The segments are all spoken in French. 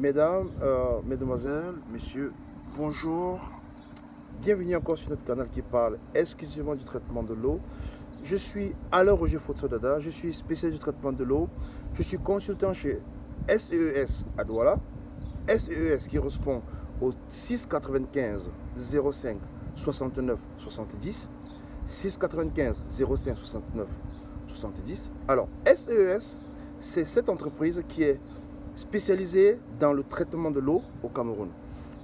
Mesdames, Mesdemoiselles, Messieurs, bonjour. Bienvenue encore sur notre canal qui parle exclusivement du traitement de l'eau. Je suis Alain Roger Fotsodada, je suis spécialiste du traitement de l'eau. Je suis consultant chez SEES à Douala. SEES qui correspond au 695 05 69 70. 695 05 69 70. Alors, SEES, c'est cette entreprise qui est spécialisée dans le traitement de l'eau au Cameroun.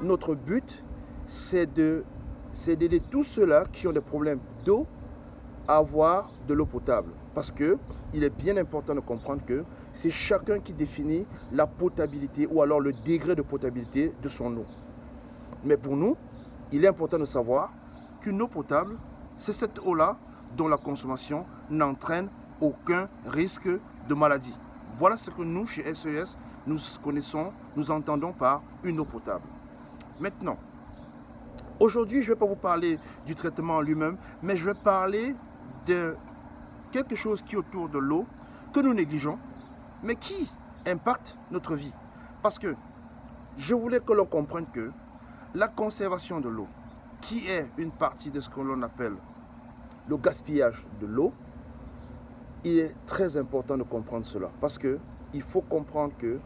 Notre but, c'est d'aider tous ceux-là qui ont des problèmes d'eau à avoir de l'eau potable. Parce qu'il est bien important de comprendre que c'est chacun qui définit la potabilité ou alors le degré de potabilité de son eau. Mais pour nous, il est important de savoir qu'une eau potable, c'est cette eau-là dont la consommation n'entraîne aucun risque de maladie. Voilà ce que nous, chez SES, nous connaissons, nous entendons par une eau potable. Maintenant, aujourd'hui, je ne vais pas vous parler du traitement en lui-même, mais je vais parler de quelque chose qui est autour de l'eau, que nous négligeons, mais qui impacte notre vie. Parce que je voulais que l'on comprenne que la conservation de l'eau, qui est une partie de ce que l'on appelle le gaspillage de l'eau, il est très important de comprendre cela. Parce qu'il faut comprendre que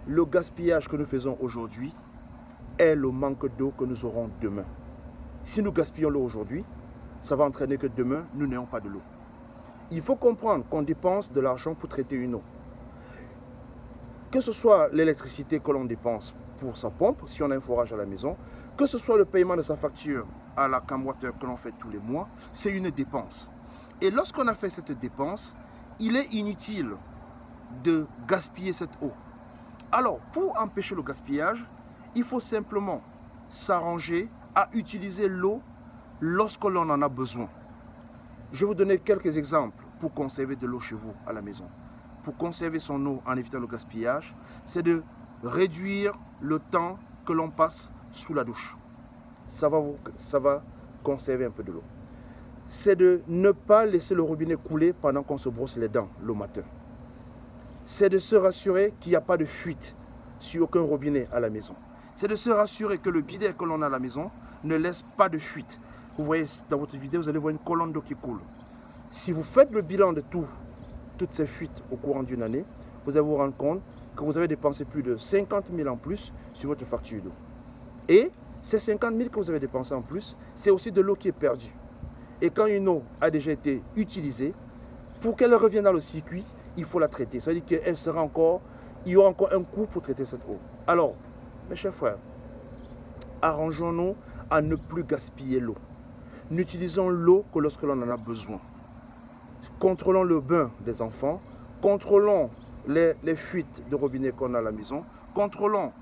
le gaspillage que nous faisons aujourd'hui est le manque d'eau que nous aurons demain. Si nous gaspillons l'eau aujourd'hui, ça va entraîner que demain, nous n'ayons pas de l'eau. Il faut comprendre qu'on dépense de l'argent pour traiter une eau. Que ce soit l'électricité que l'on dépense pour sa pompe, si on a un forage à la maison, que ce soit le paiement de sa facture à la CamWater que l'on fait tous les mois, c'est une dépense. Et lorsqu'on a fait cette dépense, il est inutile de gaspiller cette eau. Alors, pour empêcher le gaspillage, il faut simplement s'arranger à utiliser l'eau lorsque l'on en a besoin. Je vais vous donner quelques exemples pour conserver de l'eau chez vous à la maison. Pour conserver son eau en évitant le gaspillage, c'est de réduire le temps que l'on passe sous la douche. Ça va conserver un peu de l'eau. C'est de ne pas laisser le robinet couler pendant qu'on se brosse les dents le matin. C'est de se rassurer qu'il n'y a pas de fuite sur aucun robinet à la maison. C'est de se rassurer que le bidet que l'on a à la maison ne laisse pas de fuite. Vous voyez dans votre vidéo, vous allez voir une colonne d'eau qui coule. Si vous faites le bilan de toutes ces fuites au courant d'une année, vous allez vous rendre compte que vous avez dépensé plus de 50 000 en plus sur votre facture d'eau. Et ces 50 000 que vous avez dépensé en plus, c'est aussi de l'eau qui est perdue. Et quand une eau a déjà été utilisée, pour qu'elle revienne dans le circuit, il faut la traiter. Ça veut dire qu'il y aura encore un coût pour traiter cette eau. Alors, mes chers frères, arrangeons-nous à ne plus gaspiller l'eau. N'utilisons l'eau que lorsque l'on en a besoin. Contrôlons le bain des enfants, contrôlons les fuites de robinet qu'on a à la maison, contrôlons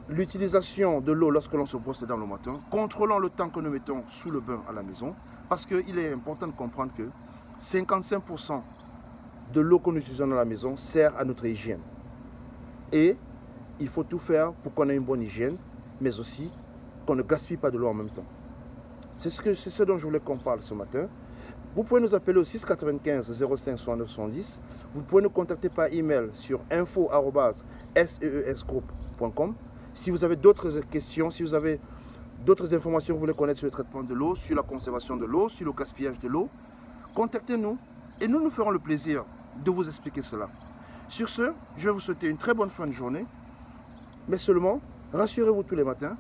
l'utilisation de l'eau lorsque l'on se brosse dans le matin, contrôlons le temps que nous mettons sous le bain à la maison, parce qu'il est important de comprendre que 55% de l'eau que nous utilisons dans la maison sert à notre hygiène. Et il faut tout faire pour qu'on ait une bonne hygiène, mais aussi qu'on ne gaspille pas de l'eau en même temps. C'est ce dont je voulais qu'on parle ce matin. Vous pouvez nous appeler au 695 05 69 70. Vous pouvez nous contacter par email sur info@seesgroup.com. Si vous avez d'autres questions, si vous avez d'autres informations que vous voulez connaître sur le traitement de l'eau, sur la conservation de l'eau, sur le gaspillage de l'eau, contactez-nous et nous ferons le plaisir de vous expliquer cela. Sur ce, je vais vous souhaiter une très bonne fin de journée, mais seulement, rassurez-vous tous les matins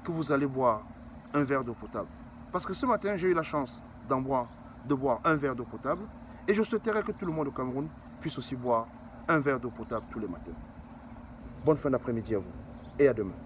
que vous allez boire un verre d'eau potable. Parce que ce matin, j'ai eu la chance de boire un verre d'eau potable et je souhaiterais que tout le monde au Cameroun puisse aussi boire un verre d'eau potable tous les matins. Bonne fin d'après-midi à vous et à demain.